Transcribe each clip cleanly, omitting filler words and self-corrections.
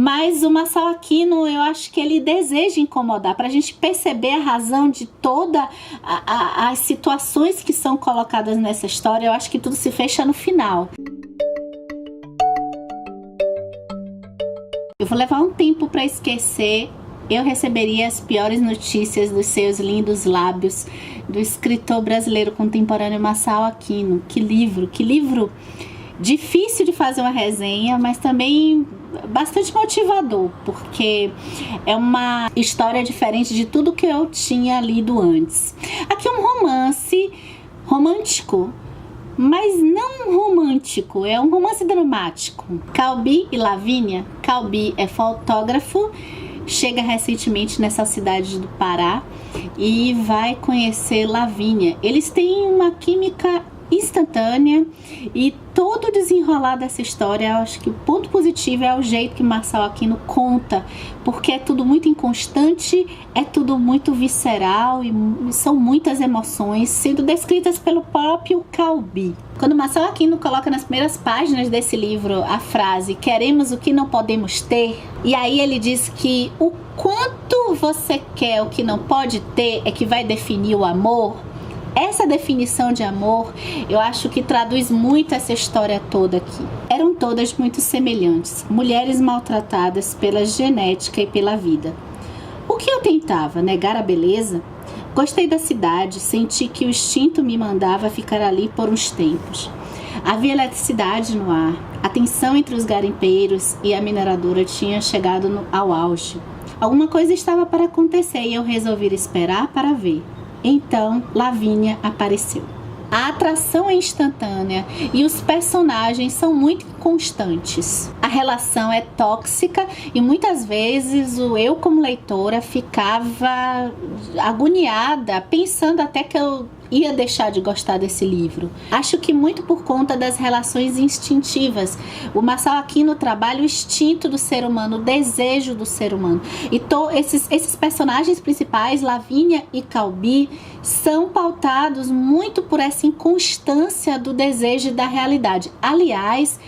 Mas o Masao Akino, eu acho que ele deseja incomodar, para a gente perceber a razão de todas as situações que são colocadas nessa história. Eu acho que tudo se fecha no final. Eu vou levar um tempo para esquecer. Eu receberia as piores notícias dos seus lindos lábios, do escritor brasileiro contemporâneo Masao Akino. Que livro difícil de fazer uma resenha, mas também bastante motivador, porque é uma história diferente de tudo que eu tinha lido antes. Aqui é um romance romântico, mas não romântico, é um romance dramático. Calbi e Lavínia. Calbi é fotógrafo, chega recentemente nessa cidade do Pará e vai conhecer Lavínia. Eles têm uma química instantânea e todo o desenrolar dessa história, eu acho que o ponto positivo é o jeito que Masao Akino conta, porque é tudo muito inconstante, é tudo muito visceral e são muitas emoções sendo descritas pelo próprio Calbi. Quando Masao Akino coloca nas primeiras páginas desse livro a frase "queremos o que não podemos ter", e aí ele diz que o quanto você quer o que não pode ter é que vai definir o amor. Essa definição de amor, eu acho que traduz muito essa história toda aqui. Eram todas muito semelhantes, mulheres maltratadas pela genética e pela vida. O que eu tentava? Negar a beleza? Gostei da cidade, senti que o instinto me mandava ficar ali por uns tempos. Havia eletricidade no ar, a tensão entre os garimpeiros e a mineradora tinha chegado ao auge. Alguma coisa estava para acontecer e eu resolvi esperar para ver. Então, Lavínia apareceu. A atração é instantânea e os personagens são muito constantes. A relação é tóxica e muitas vezes eu, como leitora, ficava agoniada, pensando até que eu ia deixar de gostar desse livro. Acho que muito por conta das relações instintivas. O Masao Akino trabalha o instinto do ser humano, o desejo do ser humano. E esses personagens principais, Lavínia e Calbi, são pautados muito por essa inconstância do desejo e da realidade. Aliás,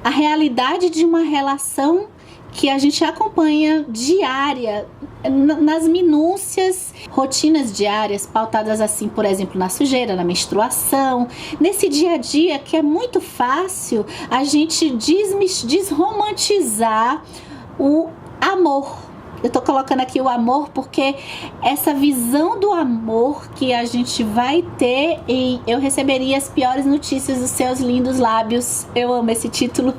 a realidade de uma relação que a gente acompanha diária, nas minúcias, rotinas diárias, pautadas assim, por exemplo, na sujeira, na menstruação, nesse dia a dia que é muito fácil a gente desromantizar o amor. Eu tô colocando aqui o amor porque essa visão do amor que a gente vai ter em Eu Receberia as Piores Notícias dos Seus Lindos Lábios. Eu amo esse título.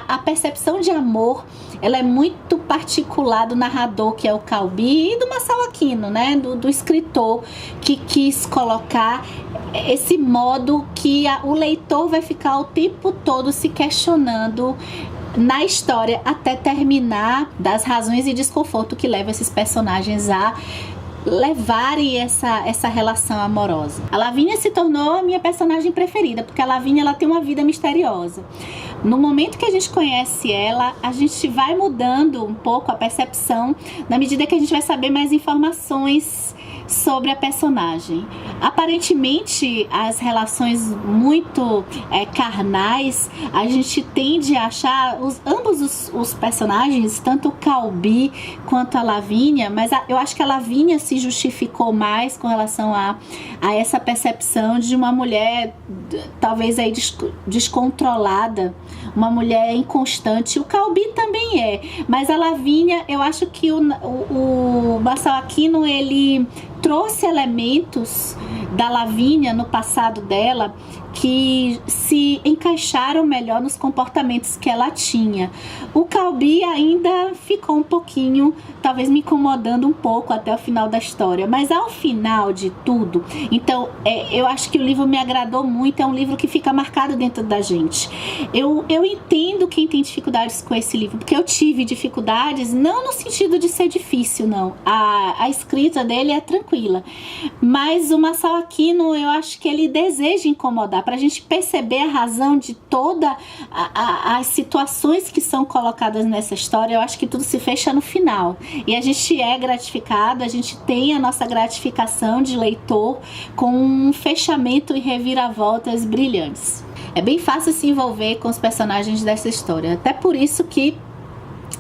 A percepção de amor, ela é muito particular do narrador, que é o Calbi, e do Masao Akino, né? Do escritor que quis colocar esse modo que o leitor vai ficar o tempo todo se questionando na história até terminar, das razões e desconforto que levam esses personagens a levarem essa relação amorosa. A Lavínia se tornou a minha personagem preferida, porque a Lavínia, ela tem uma vida misteriosa. No momento que a gente conhece ela, a gente vai mudando um pouco a percepção, na medida que a gente vai saber mais informações sobre a personagem. Aparentemente, as relações muito carnais, a gente tende a achar ambos os personagens, tanto o Calbi quanto a Lavínia, mas eu acho que a Lavínia se justificou mais com relação a essa percepção de uma mulher talvez aí descontrolada, uma mulher inconstante. O Calbi também é, mas a Lavínia, eu acho que o Masao Akino, ele trouxe elementos da Lavínia no passado dela que se encaixaram melhor nos comportamentos que ela tinha. O Calbi ainda ficou um pouquinho, talvez me incomodando um pouco até o final da história, mas ao final de tudo, então eu acho que o livro me agradou muito, é um livro que fica marcado dentro da gente. Eu entendo quem tem dificuldades com esse livro, porque eu tive dificuldades, não no sentido de ser difícil, não. A escrita dele é tranquila, mas o Masao Akino, eu acho que ele deseja incomodar, para a gente perceber a razão de todas as situações que são colocadas nessa história. Eu acho que tudo se fecha no final e a gente é gratificado, a gente tem a nossa gratificação de leitor com um fechamento e reviravoltas brilhantes. É bem fácil se envolver com os personagens dessa história, até por isso que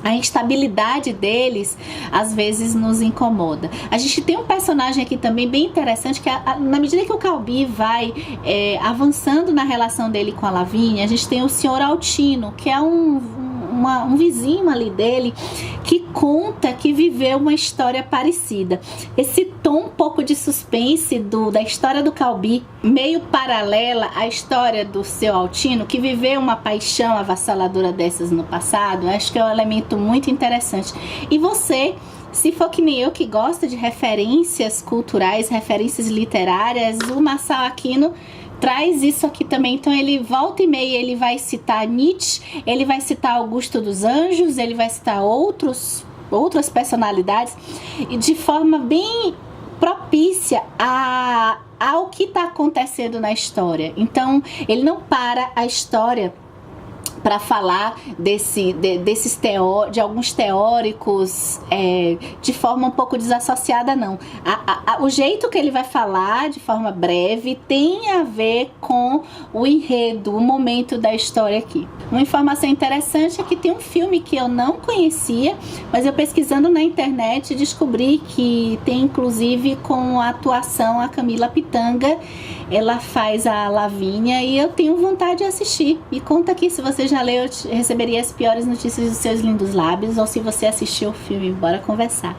a instabilidade deles às vezes nos incomoda. A gente tem um personagem aqui também bem interessante, que na medida que o Calbi vai avançando na relação dele com a Lavínia, a gente tem o Senhor Altino, que é um vizinho ali dele, que conta que viveu uma história parecida. Esse tom um pouco de suspense da história do Calbi, meio paralela à história do seu Altino, que viveu uma paixão avassaladora dessas no passado, acho que é um elemento muito interessante. E você, se for que nem eu, que gosta de referências culturais, referências literárias, o Marçal Aquino traz isso aqui também. Então ele volta e meia, ele vai citar Nietzsche, ele vai citar Augusto dos Anjos, ele vai citar outras personalidades, e de forma bem propícia ao que está acontecendo na história. Então ele não para a história para falar de alguns teóricos de forma um pouco desassociada, não. O jeito que ele vai falar, de forma breve, tem a ver com o enredo, o momento da história aqui. Uma informação interessante é que tem um filme que eu não conhecia, mas eu pesquisando na internet descobri que tem inclusive com a atuação a Camila Pitanga. Ela faz a Lavínia e eu tenho vontade de assistir. Me conta aqui se você já leu, eu receberia as piores notícias dos seus lindos lábios, ou se você assistiu o filme. Bora conversar.